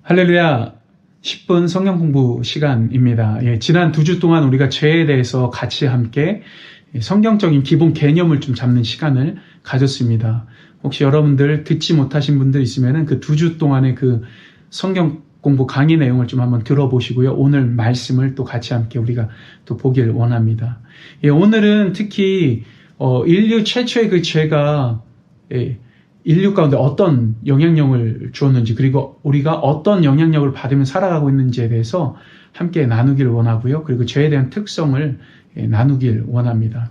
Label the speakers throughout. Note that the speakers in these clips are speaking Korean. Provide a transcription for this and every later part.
Speaker 1: 할렐루야. 10분 성경 공부 시간입니다. 지난 2주 동안 우리가 죄에 대해서 같이 함께 성경적인 기본 개념을 좀 잡는 시간을 가졌습니다. 혹시 여러분들 듣지 못하신 분들 있으면 그 2주 동안의 그 성경 공부 강의 내용을 좀 한번 들어보시고요. 오늘 말씀을 또 같이 함께 우리가 또 보길 원합니다. 오늘은 특히 인류 최초의 그 죄가 인류 가운데 어떤 영향력을 주었는지, 그리고 우리가 어떤 영향력을 받으며 살아가고 있는지에 대해서 함께 나누길 원하고요. 그리고 죄에 대한 특성을 나누길 원합니다.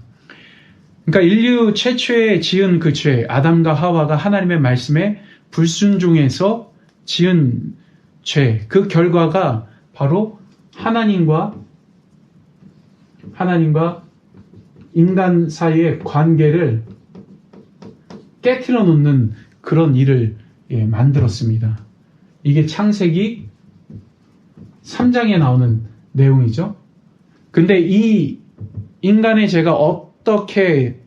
Speaker 1: 그러니까 인류 최초에 지은 그 죄, 아담과 하와가 하나님의 말씀에 불순종해서 지은 죄, 그 결과가 바로 하나님과 인간 사이의 관계를 깨트려 놓는 그런 일을 만들었습니다. 이게 창세기 3장에 나오는 내용이죠. 근데 이 인간의 죄가 어떻게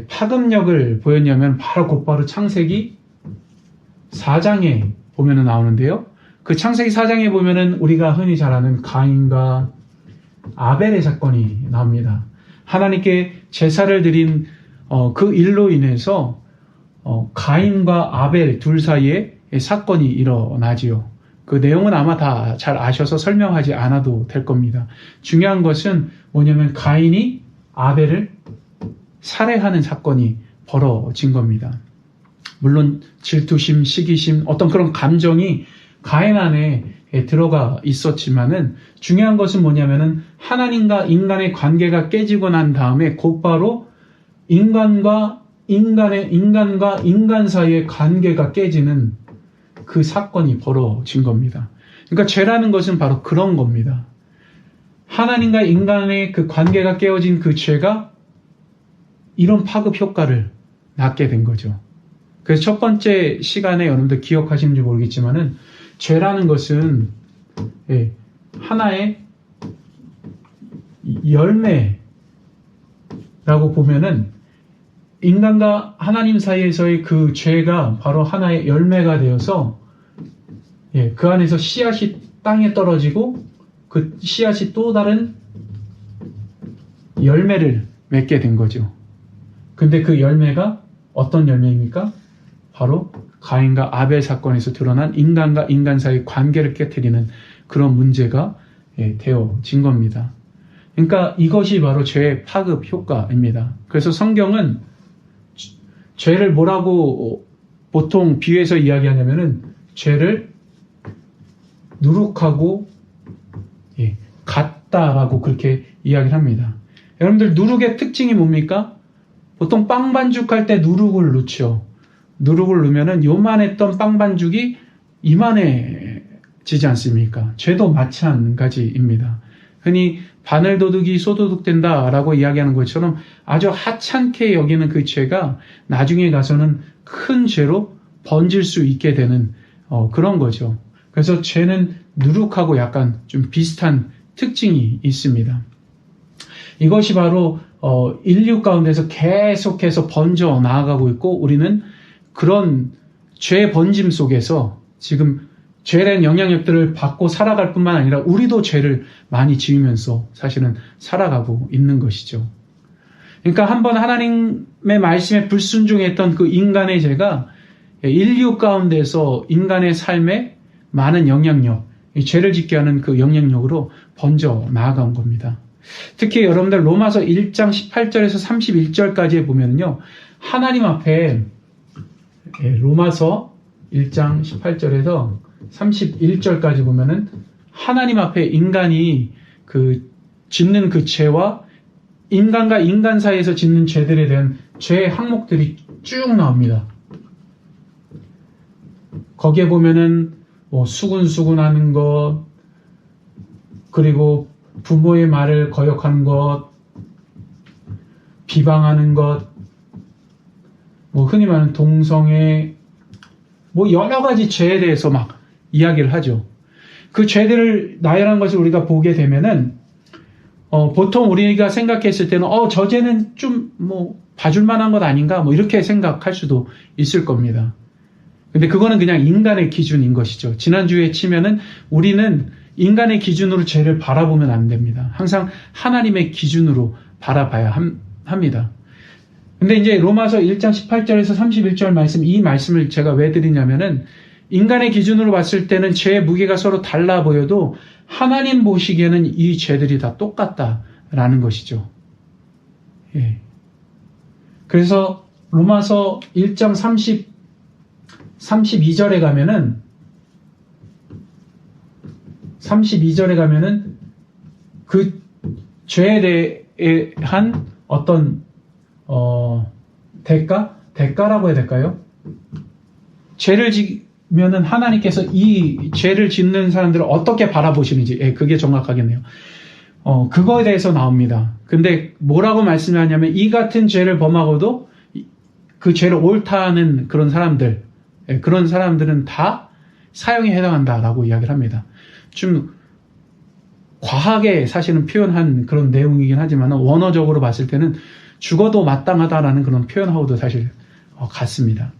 Speaker 1: 파급력을 보였냐면 바로 곧바로 창세기 4장에 보면 나오는데요. 그 창세기 4장에 보면은 우리가 흔히 잘 아는 가인과 아벨의 사건이 나옵니다. 하나님께 제사를 드린 그 일로 인해서 가인과 아벨 둘 사이에 사건이 일어나지요. 그 내용은 아마 다 잘 아셔서 설명하지 않아도 될 겁니다. 중요한 것은 뭐냐면 가인이 아벨을 살해하는 사건이 벌어진 겁니다. 물론 질투심, 시기심, 어떤 그런 감정이 가인 안에 들어가 있었지만은 중요한 것은 뭐냐면은 하나님과 인간의 관계가 깨지고 난 다음에 곧바로 인간과 인간 사이의 관계가 깨지는 그 사건이 벌어진 겁니다. 그러니까 죄라는 것은 바로 그런 겁니다. 하나님과 인간의 그 관계가 깨어진 그 죄가 이런 파급 효과를 낳게 된 거죠. 그래서 첫 번째 시간에 여러분들 기억하시는지 모르겠지만은 죄라는 것은 하나의 열매라고 보면은 인간과 하나님 사이에서의 그 죄가 바로 하나의 열매가 되어서 그 안에서 씨앗이 땅에 떨어지고 그 씨앗이 또 다른 열매를 맺게 된 거죠. 근데 그 열매가 어떤 열매입니까? 바로 가인과 아벨 사건에서 드러난 인간과 인간 사이의 관계를 깨트리는 그런 문제가 되어진 겁니다. 그러니까 이것이 바로 죄의 파급 효과입니다. 그래서 성경은 죄를 뭐라고 보통 비유해서 이야기하냐면은 죄를 누룩하고 같다라고 그렇게 이야기를 합니다. 여러분들 누룩의 특징이 뭡니까? 보통 빵 반죽할 때 누룩을 넣죠. 누룩을 넣으면은 요만했던 빵 반죽이 이만해지지 않습니까? 죄도 마찬가지입니다. 흔히 바늘도둑이 소도둑 된다라고 이야기하는 것처럼 아주 하찮게 여기는 그 죄가 나중에 가서는 큰 죄로 번질 수 있게 되는 그런 거죠. 그래서 죄는 누룩하고 약간 좀 비슷한 특징이 있습니다. 이것이 바로 인류 가운데서 계속해서 번져 나아가고 있고, 우리는 그런 죄 번짐 속에서 지금 죄라는 영향력들을 받고 살아갈 뿐만 아니라 우리도 죄를 많이 지으면서 사실은 살아가고 있는 것이죠. 그러니까 한번 하나님의 말씀에 불순종했던 그 인간의 죄가 인류 가운데서 인간의 삶에 많은 영향력, 죄를 짓게 하는 그 영향력으로 번져 나아간 겁니다. 특히 여러분들 로마서 1장 18절에서 31절까지에 보면요, 하나님 앞에 로마서 1장 18절에서 31절까지 보면은 하나님 앞에 인간이 그 짓는 그 죄와 인간과 인간 사이에서 짓는 죄들에 대한 죄의 항목들이 쭉 나옵니다. 거기에 보면은 수군수군하는 것, 그리고 부모의 말을 거역하는 것, 비방하는 것, 흔히 말하는 동성애, 여러 가지 죄에 대해서 막 이야기를 하죠. 그 죄들을 나열한 것을 우리가 보게 되면은 보통 우리가 생각했을 때는 저 죄는 좀 봐줄 만한 것 아닌가 이렇게 생각할 수도 있을 겁니다. 근데 그거는 그냥 인간의 기준인 것이죠. 지난주에 치면은 우리는 인간의 기준으로 죄를 바라보면 안 됩니다. 항상 하나님의 기준으로 바라봐야 합니다. 근데 이제 로마서 1장 18절에서 31절 말씀, 이 말씀을 제가 왜 드리냐면은 인간의 기준으로 봤을 때는 죄의 무게가 서로 달라 보여도 하나님 보시기에는 이 죄들이 다 똑같다라는 것이죠. 예. 그래서 로마서 1장 32절에 가면은 그 죄에 대한 어떤 대가라고 해야 될까요? 죄를 지면은 하나님께서 이 죄를 짓는 사람들을 어떻게 바라보시는지, 예, 그게 정확하겠네요. 그거에 대해서 나옵니다. 근데 뭐라고 말씀하냐면 이 같은 죄를 범하고도 그 죄를 옳다는 그런 사람들, 예, 그런 사람들은 다 사형에 해당한다라고 이야기를 합니다. 좀 과하게 사실은 표현한 그런 내용이긴 하지만 원어적으로 봤을 때는 죽어도 마땅하다라는 그런 표현하고도 사실 같습니다.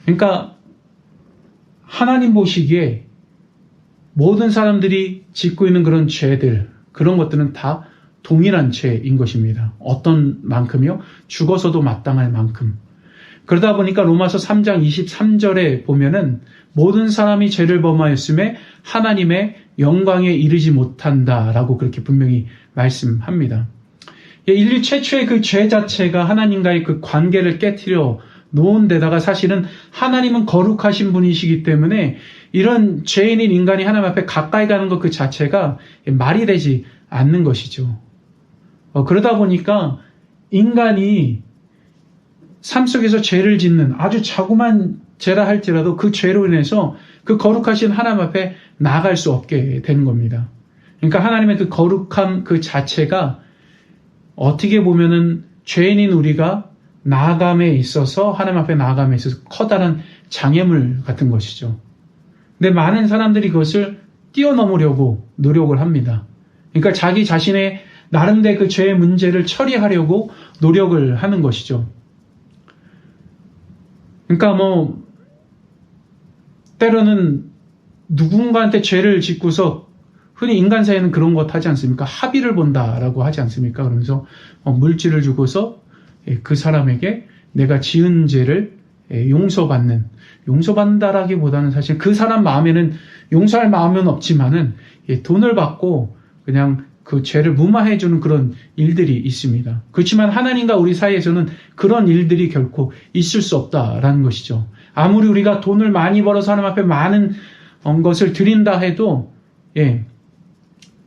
Speaker 1: 그러니까 하나님 보시기에 모든 사람들이 짓고 있는 그런 죄들, 그런 것들은 다 동일한 죄인 것입니다. 어떤 만큼이요? 죽어서도 마땅할 만큼. 그러다 보니까 로마서 3장 23절에 보면은 모든 사람이 죄를 범하였음에 하나님의 영광에 이르지 못한다라고 그렇게 분명히 말씀합니다. 인류 최초의 그 죄 자체가 하나님과의 그 관계를 깨트려 놓은 데다가 사실은 하나님은 거룩하신 분이시기 때문에 이런 죄인인 인간이 하나님 앞에 가까이 가는 것 그 자체가 말이 되지 않는 것이죠. 그러다 보니까 인간이 삶 속에서 죄를 짓는 아주 자그만 죄라 할지라도 그 죄로 인해서 그 거룩하신 하나님 앞에 나아갈 수 없게 되는 겁니다. 그러니까 하나님의 그 거룩함 그 자체가 어떻게 보면은 죄인인 우리가 나아감에 있어서 하나님 앞에 나아감에 있어서 커다란 장애물 같은 것이죠. 근데 많은 사람들이 그것을 뛰어넘으려고 노력을 합니다. 그러니까 자기 자신의 나름대로 그 죄의 문제를 처리하려고 노력을 하는 것이죠. 그러니까 때로는 누군가한테 죄를 짓고서 흔히 인간 사이에는 그런 것 하지 않습니까? 합의를 본다라고 하지 않습니까? 그러면서 물질을 주고서 그 사람에게 내가 지은 죄를 용서받는다라기보다는 사실 그 사람 마음에는 용서할 마음은 없지만은 돈을 받고 그냥 그 죄를 무마해주는 그런 일들이 있습니다. 그렇지만 하나님과 우리 사이에서는 그런 일들이 결코 있을 수 없다라는 것이죠. 아무리 우리가 돈을 많이 벌어서 하나님 앞에 많은 것을 드린다 해도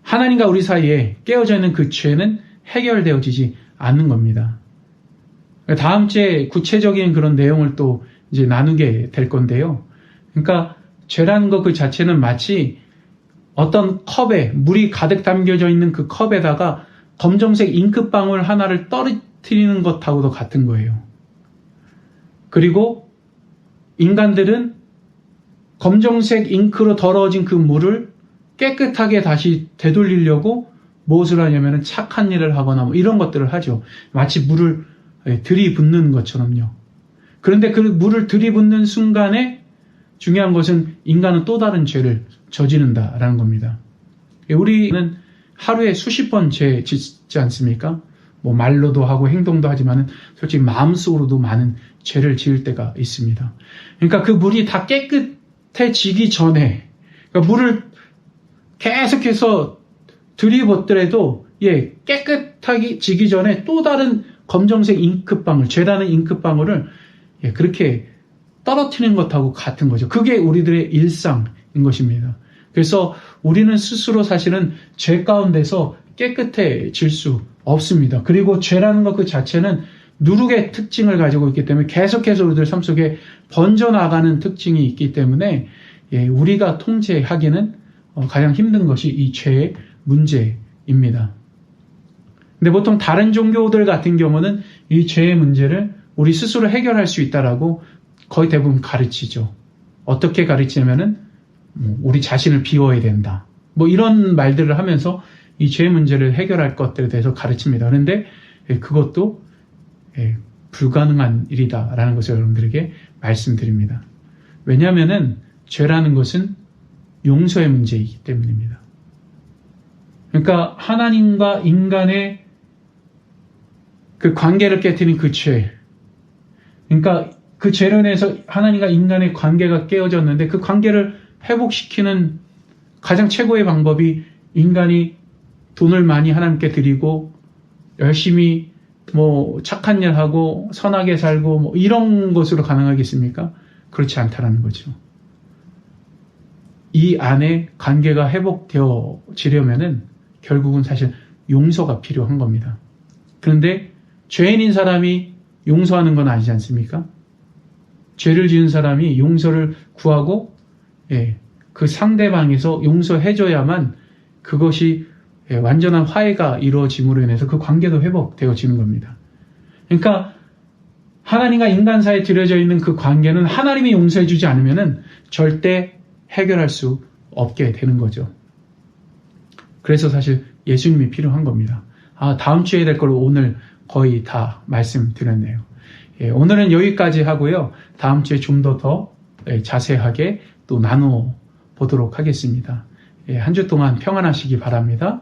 Speaker 1: 하나님과 우리 사이에 깨어져 있는 그 죄는 해결되어지지 않는 겁니다. 다음 주에 구체적인 그런 내용을 또 이제 나누게 될 건데요. 그러니까 죄라는 것 그 자체는 마치 어떤 컵에 물이 가득 담겨져 있는 그 컵에다가 검정색 잉크방울 하나를 떨어뜨리는 것하고도 같은 거예요. 그리고 인간들은 검정색 잉크로 더러워진 그 물을 깨끗하게 다시 되돌리려고 무엇을 하냐면 착한 일을 하거나 이런 것들을 하죠. 마치 물을 들이붓는 것처럼요. 그런데 그 물을 들이붓는 순간에 중요한 것은 인간은 또 다른 죄를 저지른다라는 겁니다. 우리는 하루에 수십 번 죄 짓지 않습니까? 말로도 하고 행동도 하지만 솔직히 마음속으로도 많은 죄를 지을 때가 있습니다. 그러니까 그 물이 다 깨끗해지기 전에, 그러니까 물을 계속해서 들이붓더라도 깨끗하게 지기 전에 또 다른 검정색 잉크방울, 죄라는 잉크방울을 그렇게 떨어뜨리는 것하고 같은 거죠. 그게 우리들의 일상인 것입니다. 그래서 우리는 스스로 사실은 죄 가운데서 깨끗해질 수 없습니다. 그리고 죄라는 것 그 자체는 누룩의 특징을 가지고 있기 때문에 계속해서 우리들 삶 속에 번져나가는 특징이 있기 때문에 우리가 통제하기는 가장 힘든 것이 이 죄의 문제입니다. 근데 보통 다른 종교들 같은 경우는 이 죄의 문제를 우리 스스로 해결할 수 있다라고 거의 대부분 가르치죠. 어떻게 가르치냐면은 우리 자신을 비워야 된다. 이런 말들을 하면서 이 죄의 문제를 해결할 것들에 대해서 가르칩니다. 그런데 그것도 불가능한 일이다라는 것을 여러분들에게 말씀드립니다. 왜냐하면은 죄라는 것은 용서의 문제이기 때문입니다. 그러니까 하나님과 인간의 그 관계를 깨뜨린 그 죄, 그러니까 그 죄로 인해서 하나님과 인간의 관계가 깨어졌는데 그 관계를 회복시키는 가장 최고의 방법이 인간이 돈을 많이 하나님께 드리고 열심히 뭐 착한 일 하고 선하게 살고 뭐 이런 것으로 가능하겠습니까? 그렇지 않다라는 거죠. 이 안에 관계가 회복되어지려면은 결국은 사실 용서가 필요한 겁니다. 그런데 죄인인 사람이 용서하는 건 아니지 않습니까? 죄를 지은 사람이 용서를 구하고 그 상대방에서 용서해줘야만 그것이 완전한 화해가 이루어짐으로 인해서 그 관계도 회복되어지는 겁니다. 그러니까 하나님과 인간 사이에 들여져 있는 그 관계는 하나님이 용서해주지 않으면 절대 해결할 수 없게 되는 거죠. 그래서 사실 예수님이 필요한 겁니다. 다음 주에 될 걸로 오늘 거의 다 말씀드렸네요. 오늘은 여기까지 하고요. 다음 주에 좀 더 자세하게 또 나눠 보도록 하겠습니다. 한 주 동안 평안하시기 바랍니다.